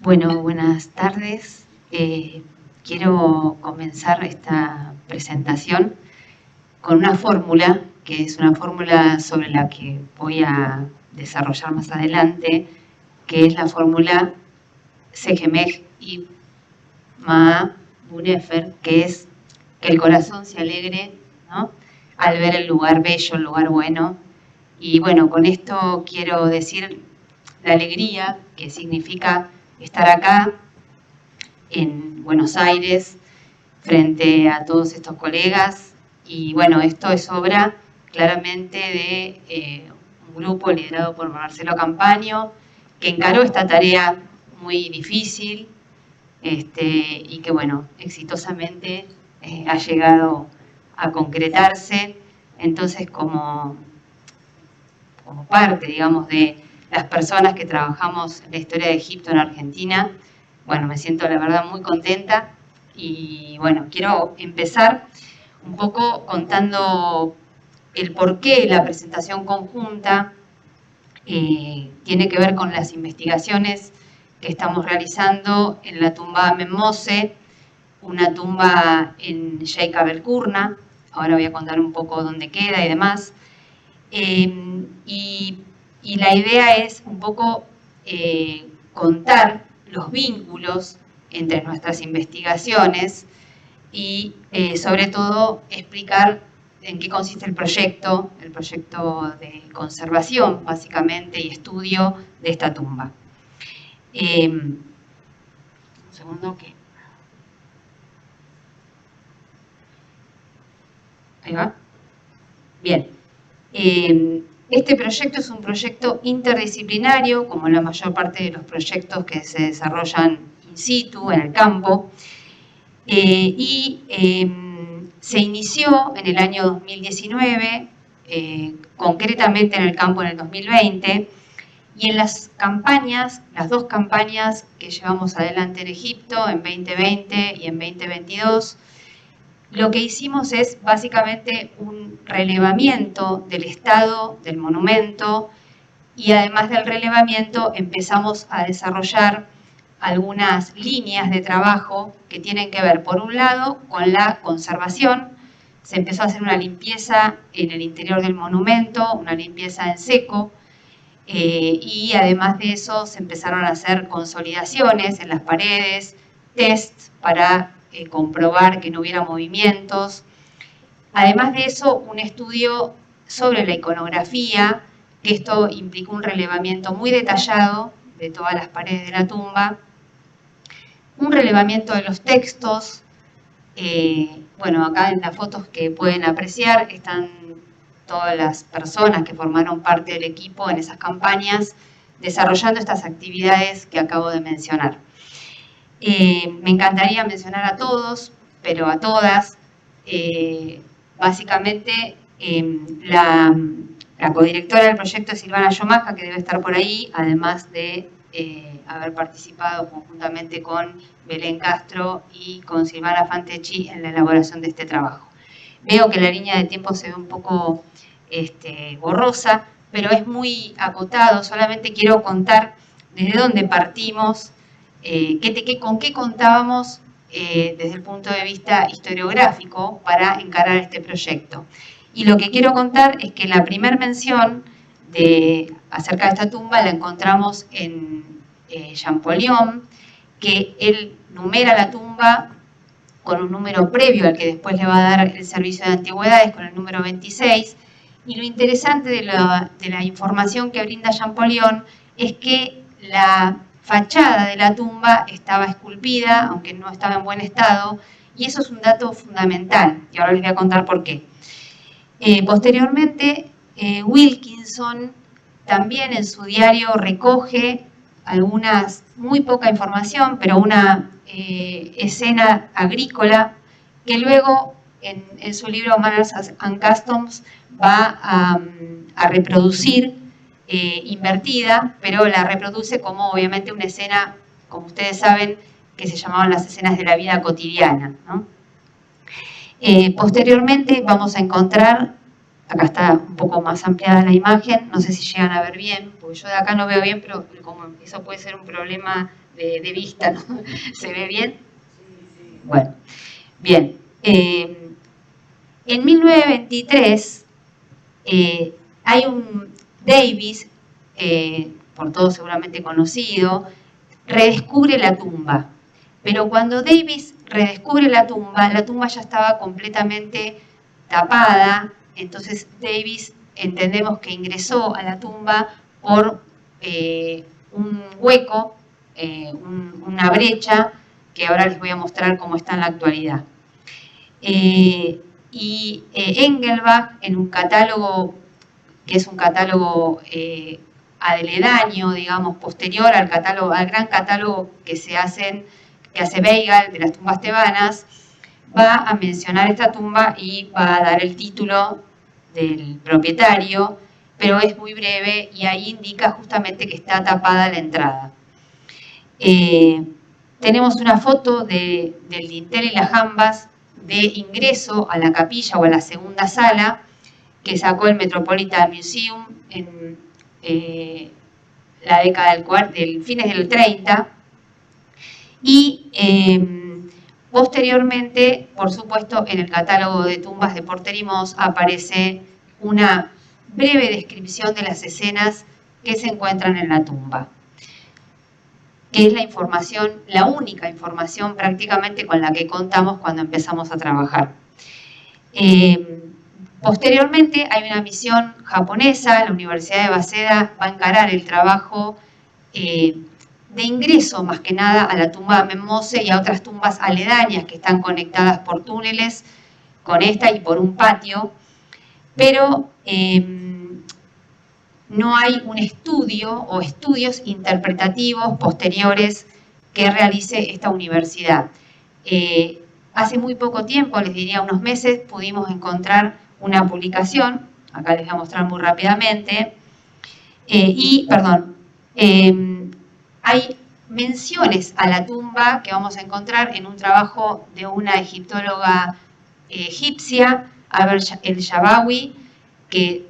Bueno, buenas tardes. Quiero comenzar esta presentación con una fórmula, que es una fórmula sobre la que voy a desarrollar más adelante, que es la fórmula Segmeg y Maa-Bunefer, que es que el corazón se alegre, ¿no?, al ver el lugar bello, el lugar bueno. Y bueno, con esto quiero decir la alegría que significa estar acá en Buenos Aires frente a todos estos colegas. Y bueno, esto es obra claramente de un grupo liderado por Marcelo Campaño, que encaró esta tarea muy difícil y que bueno, exitosamente ha llegado a concretarse. Entonces, como parte, digamos, de las personas que trabajamos en la historia de Egipto en Argentina, bueno, me siento la verdad muy contenta. Y bueno, quiero empezar un poco contando el porqué la presentación conjunta. Tiene que ver con las investigaciones que estamos realizando en la tumba Menmose, una tumba en Sheikh Abelkurna. Ahora voy a contar un poco dónde queda y demás. Y la idea es un poco contar los vínculos entre nuestras investigaciones y sobre todo explicar en qué consiste el proyecto de conservación básicamente y estudio de esta tumba. Un segundo que... Ahí va. Bien. Este proyecto es un proyecto interdisciplinario, como la mayor parte de los proyectos que se desarrollan in situ, en el campo, se inició en el año 2019, concretamente en el campo en el 2020, y en las campañas, las dos campañas que llevamos adelante en Egipto, en 2020 y en 2022, lo que hicimos es básicamente un relevamiento del estado del monumento, y además del relevamiento empezamos a desarrollar algunas líneas de trabajo que tienen que ver, por un lado, con la conservación. Se empezó a hacer una limpieza en el interior del monumento, una limpieza en seco, y además de eso se empezaron a hacer consolidaciones en las paredes, tests para comprobar que no hubiera movimientos. Además de eso, un estudio sobre la iconografía, que esto implicó un relevamiento muy detallado de todas las paredes de la tumba, un relevamiento de los textos. Bueno, acá en las fotos que pueden apreciar están todas las personas que formaron parte del equipo en esas campañas desarrollando estas actividades que acabo de mencionar. Me encantaría mencionar a todos, pero a todas. Básicamente, la codirectora del proyecto es Silvana Yomaja, que debe estar por ahí, además de haber participado conjuntamente con Belén Castro y con Silvana Fantecchi en la elaboración de este trabajo. Veo que la línea de tiempo se ve un poco borrosa, pero es muy acotado. Solamente quiero contar desde dónde partimos, con qué contábamos desde el punto de vista historiográfico para encarar este proyecto. Y lo que quiero contar es que la primera mención acerca de esta tumba la encontramos en Champollion, que él numera la tumba con un número previo al que después le va a dar el servicio de antigüedades, con el número 26. Y lo interesante de la información que brinda Champollion es que la fachada de la tumba estaba esculpida, aunque no estaba en buen estado, y eso es un dato fundamental, y ahora les voy a contar por qué. Posteriormente, Wilkinson también en su diario recoge muy poca información, pero una escena agrícola que luego en su libro Manners and Customs va a reproducir invertida, pero la reproduce como obviamente una escena, como ustedes saben, que se llamaban las escenas de la vida cotidiana, ¿no? Posteriormente vamos a encontrar, acá está un poco más ampliada la imagen, no sé si llegan a ver bien, porque yo de acá no veo bien, pero como eso puede ser un problema de vista, ¿no? ¿Se ve bien? Bueno, bien. En 1923 hay un Davis, por todos seguramente conocido, redescubre la tumba. Pero cuando Davis redescubre la tumba ya estaba completamente tapada. Entonces Davis entendemos que ingresó a la tumba por un hueco, una brecha, que ahora les voy a mostrar cómo está en la actualidad. Engelbach, en un catálogo, que es un catálogo aledaño, digamos, posterior al gran catálogo que hace Weigel de las tumbas tebanas, va a mencionar esta tumba y va a dar el título del propietario, pero es muy breve y ahí indica justamente que está tapada la entrada. Tenemos una foto del dintel y las jambas de ingreso a la capilla o a la segunda sala que sacó el Metropolitan Museum en la década del fines del 30 y posteriormente, por supuesto, en el catálogo de tumbas de Porter y Moss aparece una breve descripción de las escenas que se encuentran en la tumba, que es la información, la única información prácticamente con la que contamos cuando empezamos a trabajar. Posteriormente hay una misión japonesa, la Universidad de Waseda va a encarar el trabajo de ingreso más que nada a la tumba de Amenmose y a otras tumbas aledañas que están conectadas por túneles con esta y por un patio, pero no hay un estudio o estudios interpretativos posteriores que realice esta universidad. Hace muy poco tiempo, les diría unos meses, pudimos encontrar una publicación, acá les voy a mostrar muy rápidamente, hay menciones a la tumba que vamos a encontrar en un trabajo de una egiptóloga egipcia, Aber el-Shabawi, que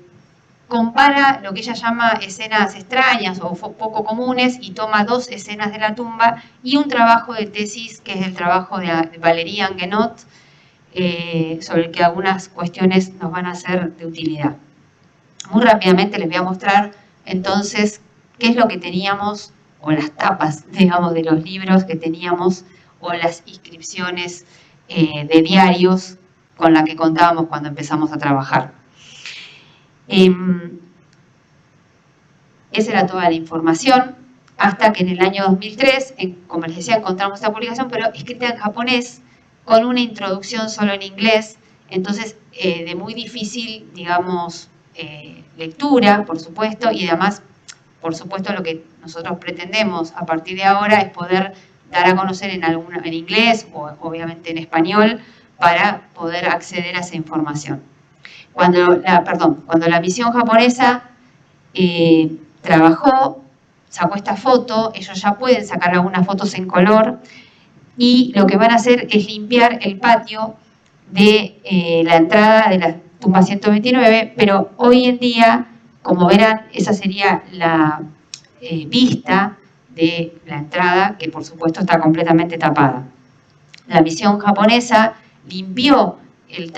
compara lo que ella llama escenas extrañas o poco comunes y toma dos escenas de la tumba y un trabajo de tesis que es el trabajo de Valérie Anguenot, sobre el que algunas cuestiones nos van a ser de utilidad. Muy rápidamente les voy a mostrar entonces qué es lo que teníamos, o las tapas, digamos, de los libros que teníamos, o las inscripciones de diarios con las que contábamos cuando empezamos a trabajar. Esa era toda la información, hasta que en el año 2003, como les decía, encontramos esta publicación, pero escrita en japonés, con una introducción solo en inglés, entonces de muy difícil, digamos, lectura, por supuesto, y además, por supuesto, lo que nosotros pretendemos a partir de ahora es poder dar a conocer en inglés o obviamente en español para poder acceder a esa información. Cuando la misión japonesa trabajó, sacó esta foto, ellos ya pueden sacar algunas fotos en color, y lo que van a hacer es limpiar el patio de la entrada de la tumba 129, pero hoy en día, como verán, esa sería la vista de la entrada, que por supuesto está completamente tapada. La misión japonesa limpió el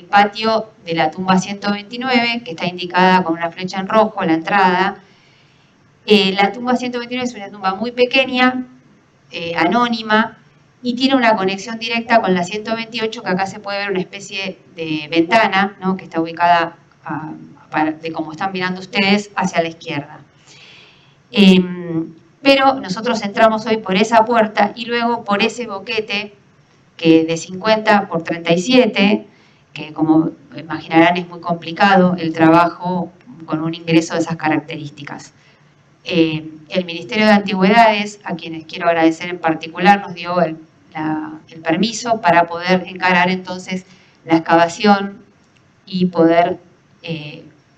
patio de la tumba 129, que está indicada con una flecha en rojo, la entrada. La tumba 129 es una tumba muy pequeña, anónima, y tiene una conexión directa con la 128, que acá se puede ver una especie de ventana, ¿no?, que está ubicada, de como están mirando ustedes, hacia la izquierda. Pero nosotros entramos hoy por esa puerta y luego por ese boquete que de 50 por 37, que como imaginarán es muy complicado el trabajo con un ingreso de esas características. El Ministerio de Antigüedades, a quienes quiero agradecer en particular, nos dio el permiso para poder encarar entonces la excavación y poder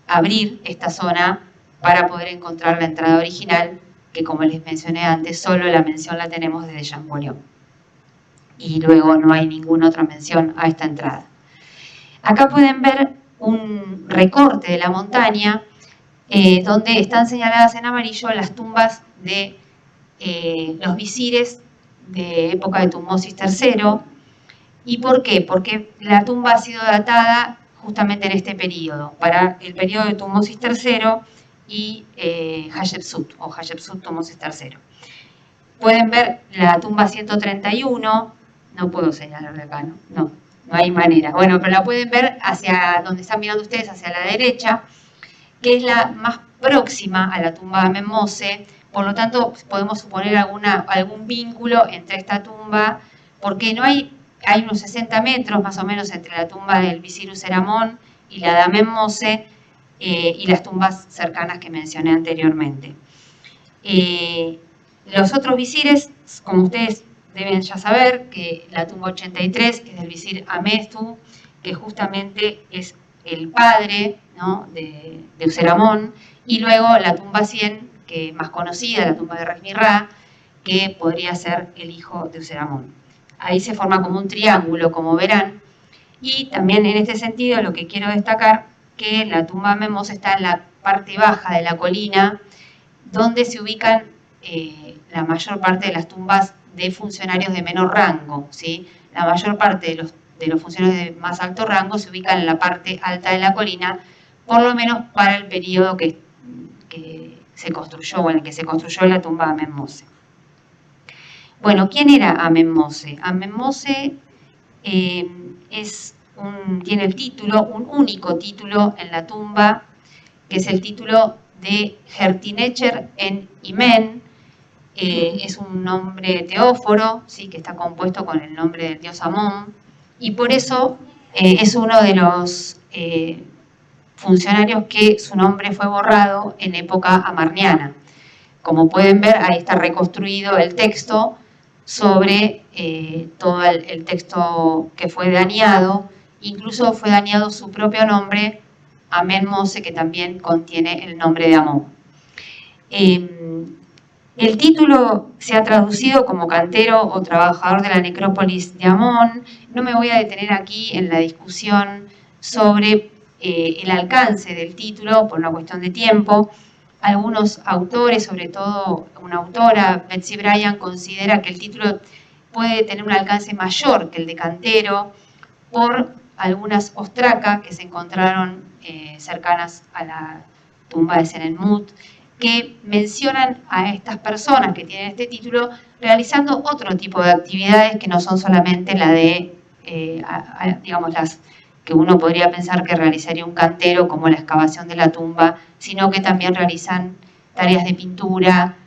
abrir esta zona para poder encontrar la entrada original, que como les mencioné antes, solo la mención la tenemos desde Champollion. Y luego no hay ninguna otra mención a esta entrada. Acá pueden ver un recorte de la montaña donde están señaladas en amarillo las tumbas de los visires de época de Tutmosis III. ¿Y por qué? Porque la tumba ha sido datada justamente en este periodo, para el periodo de Tutmosis III y Hatshepsut, o Hatshepsut Tutmosis III. Pueden ver la tumba 131, no puedo señalar de acá, no hay manera. Bueno, pero la pueden ver hacia donde están mirando ustedes, hacia la derecha, que es la más próxima a la tumba de Amenmose. Por lo tanto, podemos suponer algún vínculo entre esta tumba, porque hay unos 60 metros más o menos entre la tumba del visir Useramón y la de Amenmose, y las tumbas cercanas que mencioné anteriormente. Los otros visires, como ustedes deben ya saber, que la tumba 83 es del visir Amestu, que justamente es el padre, ¿no?, de Useramón, y luego la tumba 100, que más conocida, la tumba de Resmirrá, que podría ser el hijo de Useramón. Ahí se forma como un triángulo, como verán, y también en este sentido lo que quiero destacar, que la tumba de Amenmose está en la parte baja de la colina, donde se ubican la mayor parte de las tumbas de funcionarios de menor rango, ¿sí? La mayor parte de los funcionarios de más alto rango se ubican en la parte alta de la colina, por lo menos para el periodo que se construyó, o en el que se construyó la tumba de Amenmose. Bueno, ¿quién era Amenmose? Amenmose tiene el título, un único título en la tumba, que es el título de Hertinecher en Imen. Es un nombre teóforo, ¿sí?, que está compuesto con el nombre del dios Amón, y por eso es uno de los funcionarios que su nombre fue borrado en época amarniana. Como pueden ver, ahí está reconstruido el texto sobre todo el texto que fue dañado. Incluso fue dañado su propio nombre, Amenmose, que también contiene el nombre de Amón. El título se ha traducido como cantero o trabajador de la necrópolis de Amón. No me voy a detener aquí en la discusión sobre el alcance del título por una cuestión de tiempo. Algunos autores, sobre todo una autora, Betsy Bryan, considera que el título puede tener un alcance mayor que el de cantero por algunas ostracas que se encontraron cercanas a la tumba de Senenmut, que mencionan a estas personas que tienen este título realizando otro tipo de actividades que no son solamente la de, digamos, las que uno podría pensar que realizaría un cantero, como la excavación de la tumba, sino que también realizan tareas de pintura,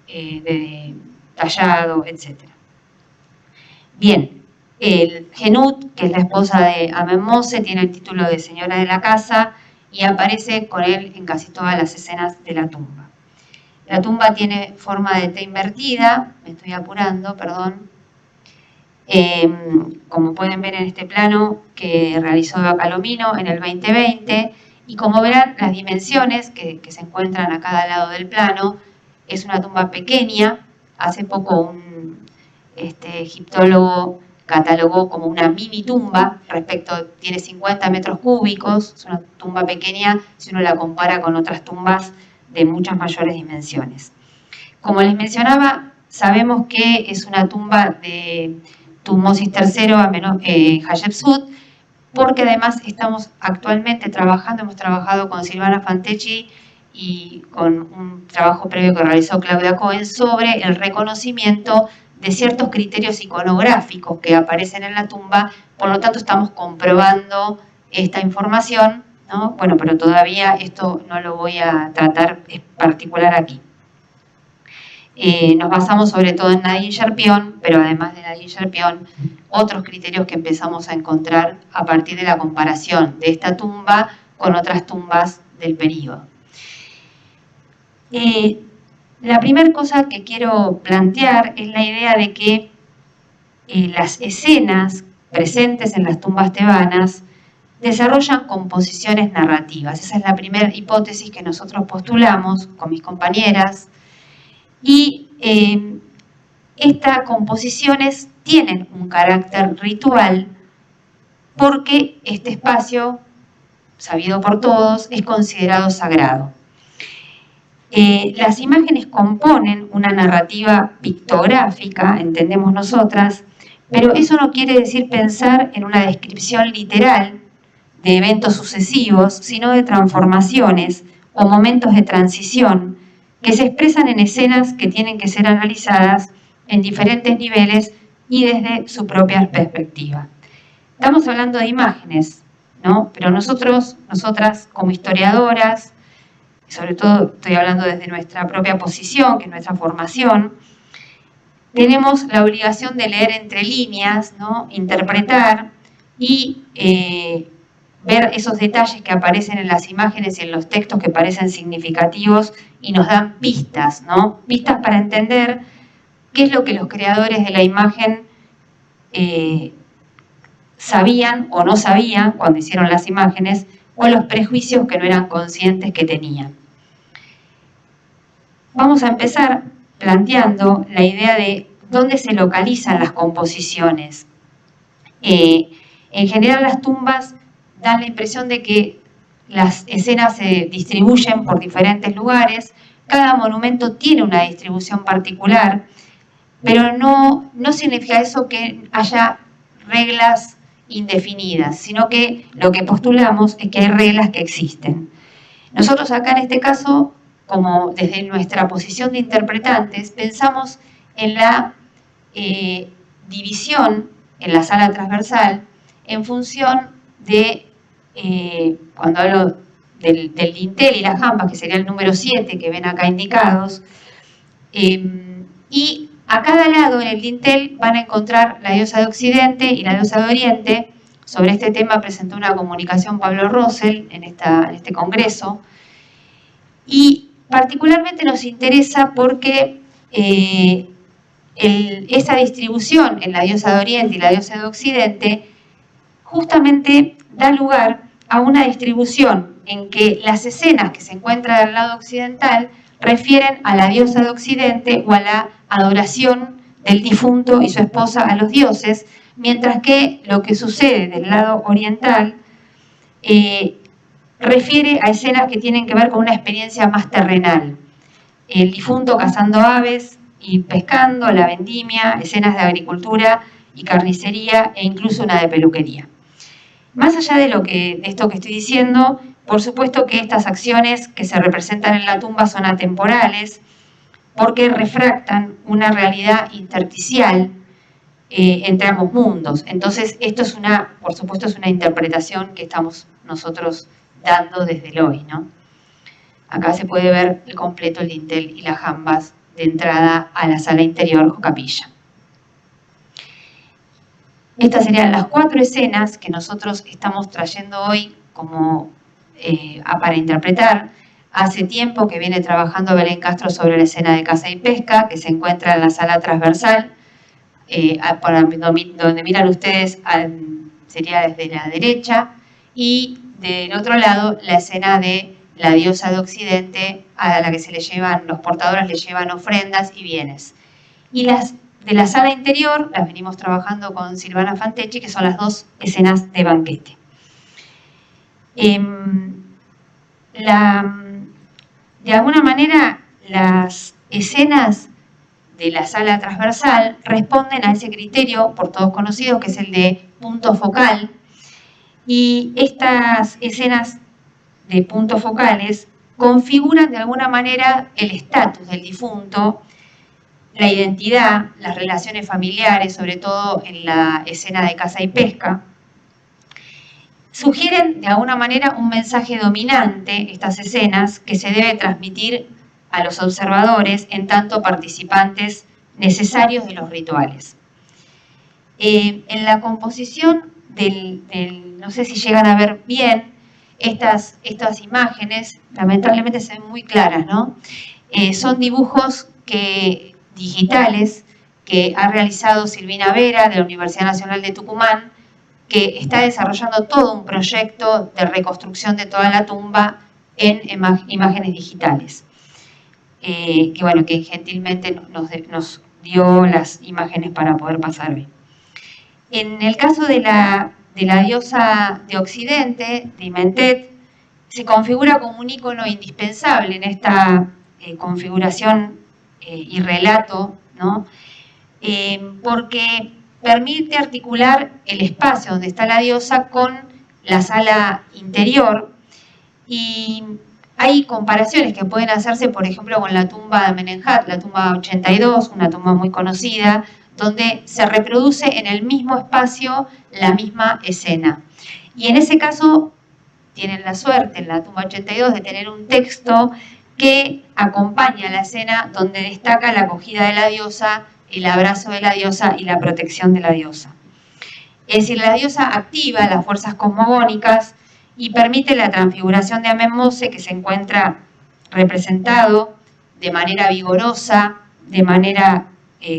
de tallado, etc. Bien, Genut, que es la esposa de Amenmose, tiene el título de señora de la casa y aparece con él en casi todas las escenas de la tumba. La tumba tiene forma de T invertida, me estoy apurando, perdón. Como pueden ver en este plano que realizó Bacalomino en el 2020, y como verán, las dimensiones que se encuentran a cada lado del plano, es una tumba pequeña. Hace poco un egiptólogo catalogó como una mini tumba, tiene 50 metros cúbicos, es una tumba pequeña si uno la compara con otras tumbas de muchas mayores dimensiones. Como les mencionaba, sabemos que es una tumba de Tutmosis III a Hatshepsut, porque además estamos actualmente hemos trabajado con Silvana Fantecchi y con un trabajo previo que realizó Claudia Cohen sobre el reconocimiento de ciertos criterios iconográficos que aparecen en la tumba. Por lo tanto, estamos comprobando esta información, ¿no? Bueno, pero todavía esto no lo voy a tratar en particular aquí. Nos basamos sobre todo en Nadine Cherpion, pero además de Nadine Cherpion, otros criterios que empezamos a encontrar a partir de la comparación de esta tumba con otras tumbas del período. La primera cosa que quiero plantear es la idea de que las escenas presentes en las tumbas tebanas desarrollan composiciones narrativas. Esa es la primera hipótesis que nosotros postulamos con mis compañeras. Y estas composiciones tienen un carácter ritual porque este espacio, sabido por todos, es considerado sagrado. Las imágenes componen una narrativa pictográfica, entendemos nosotras, pero eso no quiere decir pensar en una descripción literal de eventos sucesivos, sino de transformaciones o momentos de transición que se expresan en escenas que tienen que ser analizadas en diferentes niveles y desde su propia perspectiva. Estamos hablando de imágenes, ¿no? Pero nosotras como historiadoras, sobre todo estoy hablando desde nuestra propia posición, que es nuestra formación, tenemos la obligación de leer entre líneas, ¿no? Interpretar y ver esos detalles que aparecen en las imágenes y en los textos que parecen significativos y nos dan pistas, ¿no? Pistas para entender qué es lo que los creadores de la imagen sabían o no sabían cuando hicieron las imágenes, o los prejuicios que no eran conscientes que tenían. Vamos a empezar planteando la idea de dónde se localizan las composiciones. En general las tumbas dan la impresión de que las escenas se distribuyen por diferentes lugares, cada monumento tiene una distribución particular, pero no significa eso que haya reglas indefinidas, sino que lo que postulamos es que hay reglas que existen. Nosotros acá en este caso, como desde nuestra posición de interpretantes, pensamos en la división en la sala transversal en función de, cuando hablo del dintel y las jambas, que sería el número 7 que ven acá indicados, y a cada lado en el dintel van a encontrar la diosa de Occidente y la diosa de Oriente. Sobre este tema presentó una comunicación Pablo Rosell en este congreso. Y particularmente nos interesa porque esa distribución en la diosa de Oriente y la diosa de Occidente justamente da lugar a una distribución en que las escenas que se encuentran del lado occidental refieren a la diosa de Occidente o a la adoración del difunto y su esposa a los dioses, mientras que lo que sucede del lado oriental refiere a escenas que tienen que ver con una experiencia más terrenal. El difunto cazando aves y pescando, la vendimia, escenas de agricultura y carnicería e incluso una de peluquería. Más allá de esto que estoy diciendo, por supuesto que estas acciones que se representan en la tumba son atemporales porque refractan una realidad intersticial entre ambos mundos. Entonces, esto es por supuesto, es una interpretación que estamos nosotros dando desde el hoy, ¿no? Acá se puede ver el completo, el dintel y las jambas de entrada a la sala interior o capilla. Estas serían las 4 escenas que nosotros estamos trayendo hoy como para interpretar. Hace tiempo que viene trabajando Belén Castro sobre la escena de caza y pesca, que se encuentra en la sala transversal, donde miran ustedes sería desde la derecha, y del otro lado la escena de la diosa de Occidente, a la que los portadores le llevan ofrendas y bienes. Y las de la sala interior las venimos trabajando con Silvana Fantecchi, que son las 2 escenas de banquete. De alguna manera, las escenas de la sala transversal responden a ese criterio, por todos conocido, que es el de punto focal, y estas escenas de puntos focales configuran de alguna manera el estatus del difunto, la identidad, las relaciones familiares, sobre todo en la escena de caza y pesca. Sugieren de alguna manera un mensaje dominante, estas escenas, que se debe transmitir a los observadores en tanto participantes necesarios de los rituales. En la composición no sé si llegan a ver bien estas imágenes, lamentablemente se ven muy claras, ¿no? Son dibujos digitales que ha realizado Silvina Vera de la Universidad Nacional de Tucumán, que está desarrollando todo un proyecto de reconstrucción de toda la tumba en imágenes digitales. Que gentilmente nos dio las imágenes para poder pasar hoy. En el caso de la diosa de Occidente, de Imentet, se configura como un ícono indispensable en esta configuración y relato, ¿no? Porque permite articular el espacio donde está la diosa con la sala interior, y hay comparaciones que pueden hacerse, por ejemplo, con la tumba de Amenemhat, la tumba 82, una tumba muy conocida, donde se reproduce en el mismo espacio la misma escena. Y en ese caso tienen la suerte, en la tumba 82, de tener un texto que acompaña la escena donde destaca la acogida de la diosa, el abrazo de la diosa y la protección de la diosa. Es decir, la diosa activa las fuerzas cosmogónicas y permite la transfiguración de Amenmose, que se encuentra representado de manera vigorosa, de manera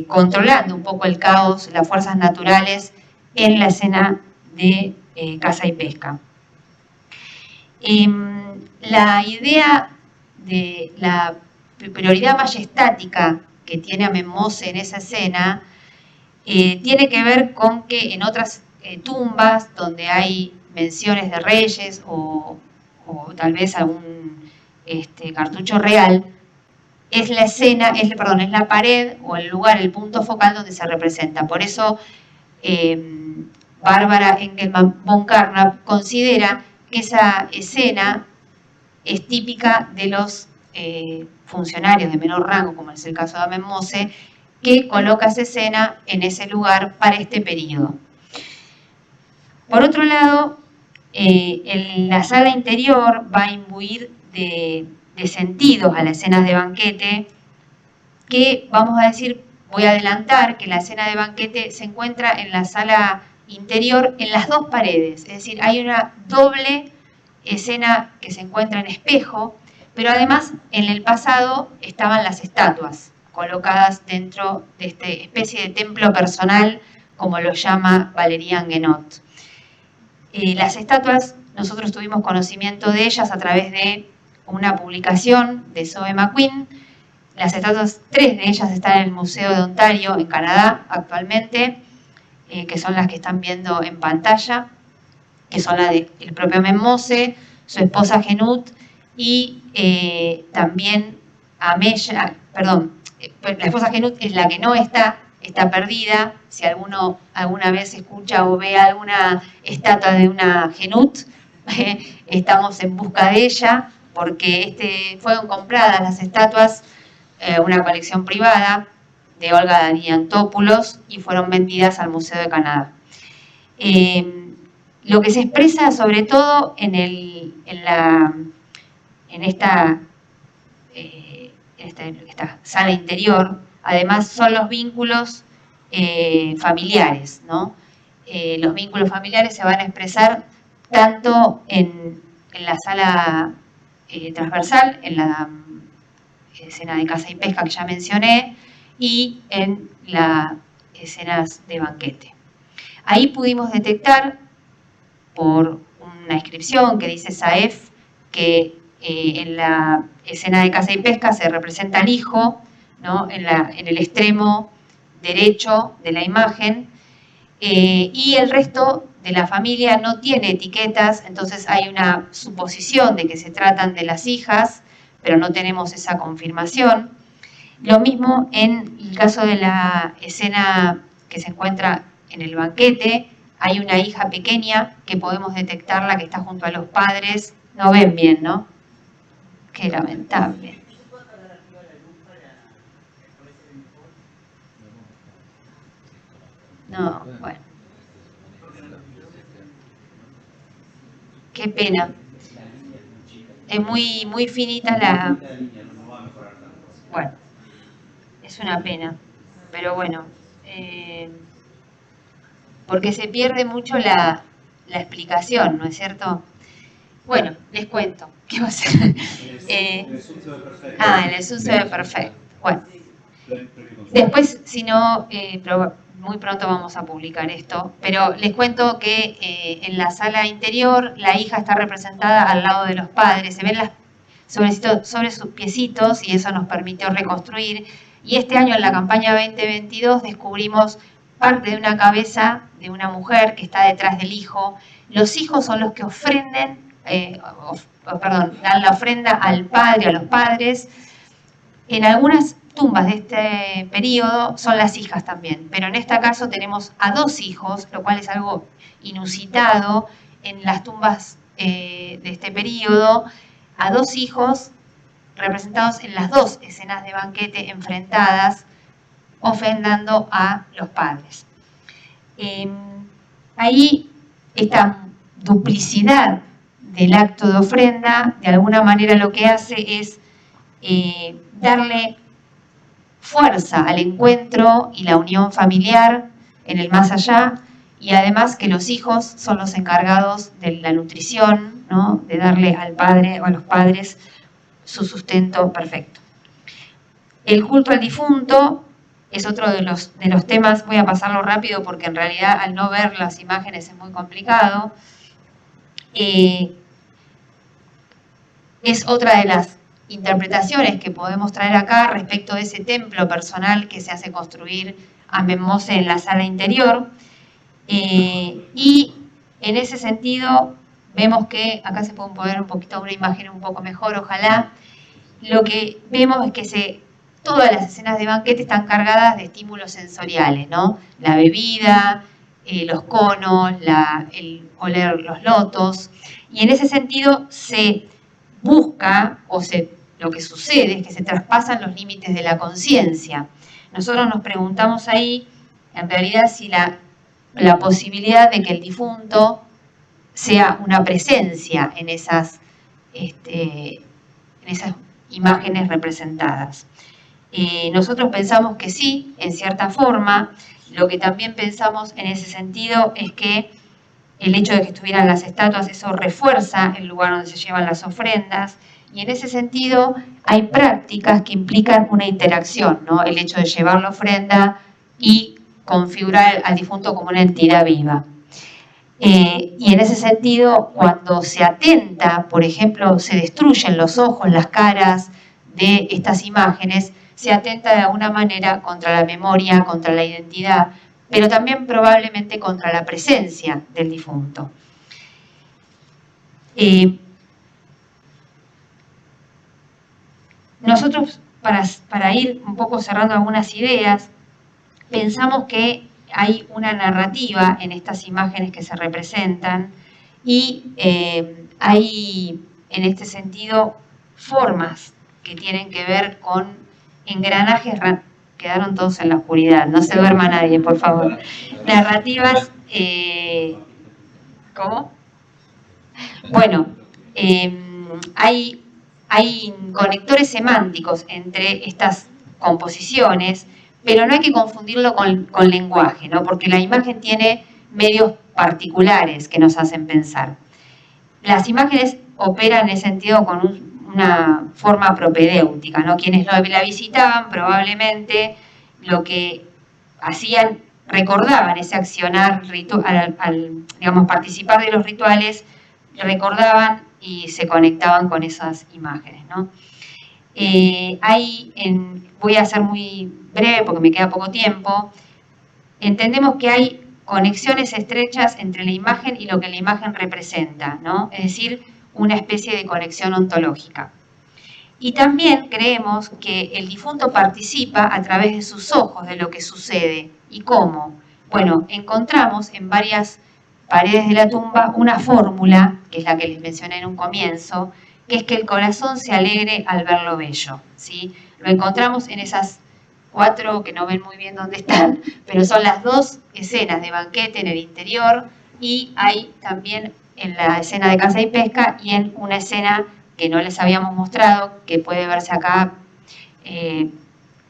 controlando un poco el caos, las fuerzas naturales en la escena de caza y pesca. La idea de la prioridad majestática que tiene Amenmose en esa escena tiene que ver con que en otras tumbas donde hay menciones de reyes o tal vez algún cartucho real, es la escena, es la pared o el lugar, el punto focal donde se representa. Por eso Bárbara Engelmann von Carnap considera que esa escena es típica de los funcionarios de menor rango, como es el caso de Amenmose, que coloca esa escena en ese lugar para este periodo. Por otro lado, en la sala interior va a imbuir de sentidos a las escenas de banquete, que vamos a decir, voy a adelantar que la escena de banquete se encuentra en la sala interior en las dos paredes, es decir, hay una doble escena que se encuentra en espejo, pero además en el pasado estaban las estatuas colocadas dentro de esta especie de templo personal, como lo llama Valerian Guénot. Las estatuas, nosotros tuvimos conocimiento de ellas a través de una publicación de Zoe McQueen. Las estatuas, 3 de ellas están en el Museo de Ontario, en Canadá, actualmente, que son las que están viendo en pantalla, que son la del propio Amenmose, su esposa Genut y también Ameya, perdón, la esposa Genut es la que no está perdida. Si alguno alguna vez escucha o ve alguna estatua de una Genut, estamos en busca de ella, porque fueron compradas las estatuas, una colección privada de Olga Daniantopoulos, y fueron vendidas al Museo de Canadá. Lo que se expresa sobre todo en esta sala interior, además, son los vínculos familiares, ¿no? Los vínculos familiares se van a expresar tanto en la sala transversal, en la escena de caza y pesca que ya mencioné, y en las escenas de banquete. Ahí pudimos detectar, por una inscripción que dice Saef, que en la escena de caza y pesca se representa al hijo, ¿no? en el extremo derecho de la imagen, y el resto de la familia no tiene etiquetas, entonces hay una suposición de que se tratan de las hijas, pero no tenemos esa confirmación. Lo mismo en el caso de la escena que se encuentra en el banquete, hay una hija pequeña que podemos detectarla, que está junto a los padres. No ven bien, ¿no? Qué lamentable. No, bueno. Qué pena. Es muy, muy finita la... Bueno, es una pena. Pero bueno, porque se pierde mucho la explicación, ¿no es cierto? Bueno, les cuento. ¿Qué va a ser? En el Sunse de Perfect. Bueno, después, si no, muy pronto vamos a publicar esto, pero les cuento que en la sala interior la hija está representada al lado de los padres, se ven sobre sus piecitos, y eso nos permitió reconstruir. Y este año en la campaña 2022 descubrimos parte de una cabeza de una mujer que está detrás del hijo. Los hijos son los que dan la ofrenda al padre, a los padres, En algunas tumbas de este periodo son las hijas también, pero en este caso tenemos a 2 hijos, lo cual es algo inusitado en las tumbas de este periodo, a 2 hijos representados en las 2 escenas de banquete enfrentadas, ofrendando a los padres. Ahí esta duplicidad del acto de ofrenda, de alguna manera lo que hace es darle fuerza al encuentro y la unión familiar en el más allá, y además que los hijos son los encargados de la nutrición, ¿no? De darle al padre o a los padres su sustento perfecto. El culto al difunto es otro de los temas, voy a pasarlo rápido porque en realidad al no ver las imágenes es muy complicado. Es otra de las interpretaciones que podemos traer acá respecto de ese templo personal que se hace construir a Menmose en la sala interior. Y en ese sentido vemos que, acá se puede poner un poquito una imagen un poco mejor, ojalá. Lo que vemos es que todas las escenas de banquete están cargadas de estímulos sensoriales, ¿no? La bebida, los conos, el oler los lotos. Y en ese sentido se busca, lo que sucede es que se traspasan los límites de la conciencia. Nosotros nos preguntamos ahí, en realidad, si la posibilidad de que el difunto sea una presencia en esas imágenes representadas. Nosotros pensamos que sí, en cierta forma. Lo que también pensamos en ese sentido es que el hecho de que estuvieran las estatuas, eso refuerza el lugar donde se llevan las ofrendas, y en ese sentido hay prácticas que implican una interacción, ¿no? El hecho de llevar la ofrenda y configurar al difunto como una entidad viva. Y en ese sentido, cuando se atenta, por ejemplo, se destruyen los ojos, las caras de estas imágenes, se atenta de alguna manera contra la memoria, contra la identidad, pero también probablemente contra la presencia del difunto. Nosotros, para ir un poco cerrando algunas ideas, pensamos que hay una narrativa en estas imágenes que se representan y hay, en este sentido, formas que tienen que ver con engranajes. Quedaron todos en la oscuridad, no se duerma nadie, por favor. Narrativas, ¿cómo? Bueno, hay conectores semánticos entre estas composiciones, pero no hay que confundirlo con lenguaje, ¿no? Porque la imagen tiene medios particulares que nos hacen pensar. Las imágenes operan en ese sentido con una forma propedéutica, ¿no? Quienes la visitaban probablemente lo que hacían, recordaban ese accionar al digamos, participar de los rituales, recordaban y se conectaban con esas imágenes, ¿no? Voy a ser muy breve porque me queda poco tiempo. Entendemos que hay conexiones estrechas entre la imagen y lo que la imagen representa, ¿no? Es decir, una especie de conexión ontológica. Y también creemos que el difunto participa a través de sus ojos de lo que sucede. ¿Y cómo? Bueno, encontramos en varias paredes de la tumba una fórmula, que es la que les mencioné en un comienzo, que es que el corazón se alegre al ver lo bello, ¿sí? Lo encontramos en esas 4, que no ven muy bien dónde están, pero son las 2 escenas de banquete en el interior, y hay también en la escena de caza y pesca y en una escena que no les habíamos mostrado, que puede verse acá, que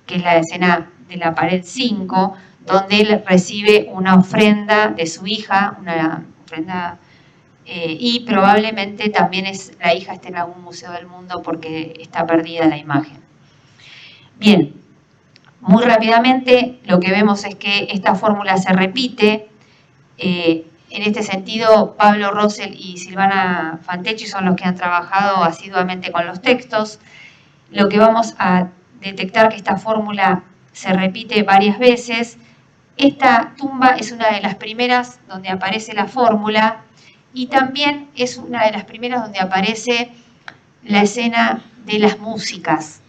es la escena de la pared 5, donde él recibe una ofrenda de su hija, una ofrenda, y probablemente también la hija esté en algún museo del mundo porque está perdida la imagen. Bien, muy rápidamente lo que vemos es que esta fórmula se repite. En este sentido, Pablo Rosell y Silvana Fantecchi son los que han trabajado asiduamente con los textos. Lo que vamos a detectar que esta fórmula se repite varias veces. Esta tumba es una de las primeras donde aparece la fórmula y también es una de las primeras donde aparece la escena de las músicas.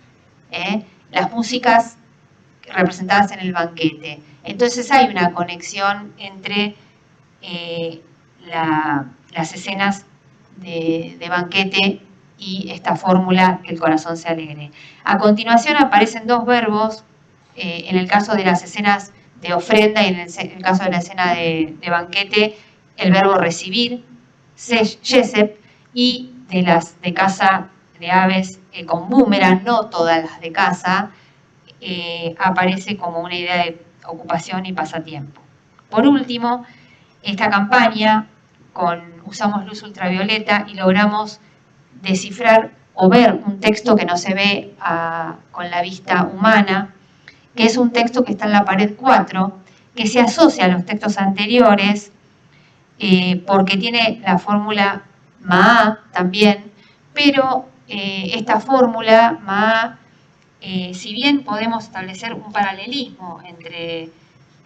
las músicas representadas en el banquete. Entonces hay una conexión entre las escenas de banquete y esta fórmula que el corazón se alegre. A continuación aparecen dos verbos, en el caso de las escenas de ofrenda y en el caso de la escena de banquete, el verbo recibir, yesep, y de las de caza de aves con boomerang, no todas las de caza, aparece como una idea de ocupación y pasatiempo. Por último, esta campaña usamos luz ultravioleta y logramos descifrar o ver un texto que no se ve con la vista humana, que es un texto que está en la pared 4, que se asocia a los textos anteriores porque tiene la fórmula Maá también, pero esta fórmula Maá, si bien podemos establecer un paralelismo entre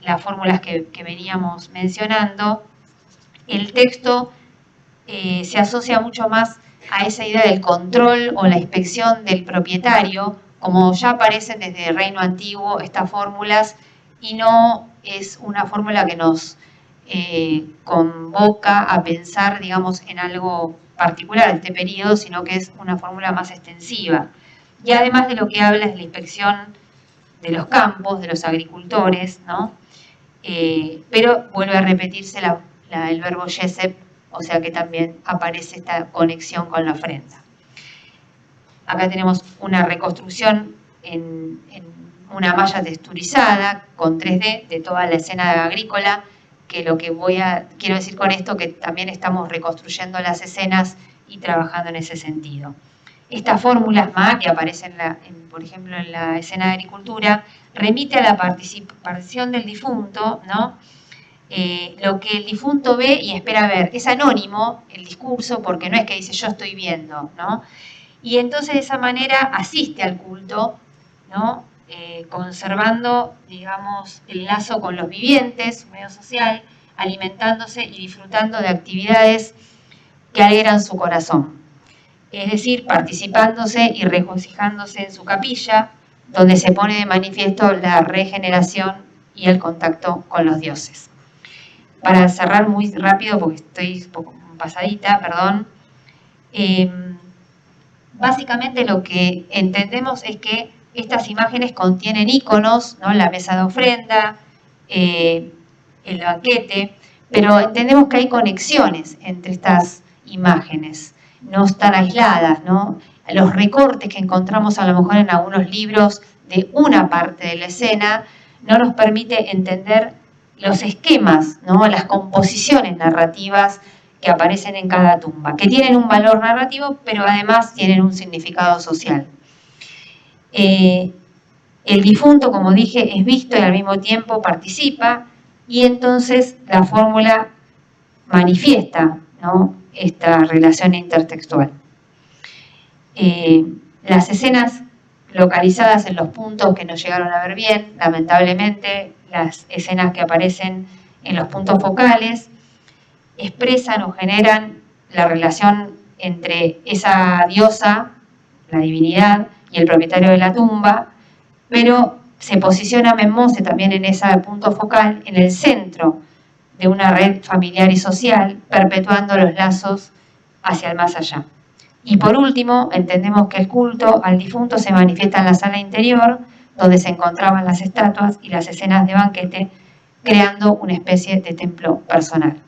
las fórmulas que veníamos mencionando, el texto se asocia mucho más a esa idea del control o la inspección del propietario, como ya aparecen desde el Reino Antiguo estas fórmulas, y no es una fórmula que nos convoca a pensar, digamos, en algo particular de este periodo, sino que es una fórmula más extensiva. Y además de lo que habla es de la inspección de los campos, de los agricultores, ¿no? Pero vuelve a repetirse el verbo yesep, o sea que también aparece esta conexión con la ofrenda. Acá tenemos una reconstrucción en una malla texturizada con 3D de toda la escena agrícola, que lo que quiero decir con esto, que también estamos reconstruyendo las escenas y trabajando en ese sentido. Estas fórmulas MA que aparecen, por ejemplo, en la escena de agricultura, remite a la participación del difunto, ¿no? Lo que el difunto ve y espera ver. Es anónimo el discurso porque no es que dice yo estoy viendo, ¿no? Y entonces de esa manera asiste al culto, ¿no? Conservando, digamos, el lazo con los vivientes, su medio social, alimentándose y disfrutando de actividades que alegran su corazón. Es decir, participándose y regocijándose en su capilla, donde se pone de manifiesto la regeneración y el contacto con los dioses. Para cerrar muy rápido, porque estoy un poco pasadita, perdón, básicamente lo que entendemos es que estas imágenes contienen íconos, ¿no? La mesa de ofrenda, el banquete, pero entendemos que hay conexiones entre estas imágenes, no están aisladas, ¿no? Los recortes que encontramos a lo mejor en algunos libros de una parte de la escena no nos permite entender los esquemas, ¿no? Las composiciones narrativas que aparecen en cada tumba, que tienen un valor narrativo, pero además tienen un significado social. El difunto, como dije, es visto y al mismo tiempo participa, y entonces la fórmula manifiesta, ¿no? Esta relación intertextual. Las escenas localizadas en los puntos que no llegaron a ver bien, lamentablemente, las escenas que aparecen en los puntos focales, expresan o generan la relación entre esa diosa, la divinidad, y el propietario de la tumba, pero se posiciona Menmose también en ese punto focal, en el centro de una red familiar y social, perpetuando los lazos hacia el más allá. Y por último, entendemos que el culto al difunto se manifiesta en la sala interior, donde se encontraban las estatuas y las escenas de banquete, creando una especie de templo personal.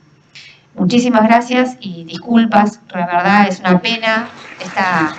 Muchísimas gracias y disculpas, la verdad es una pena esta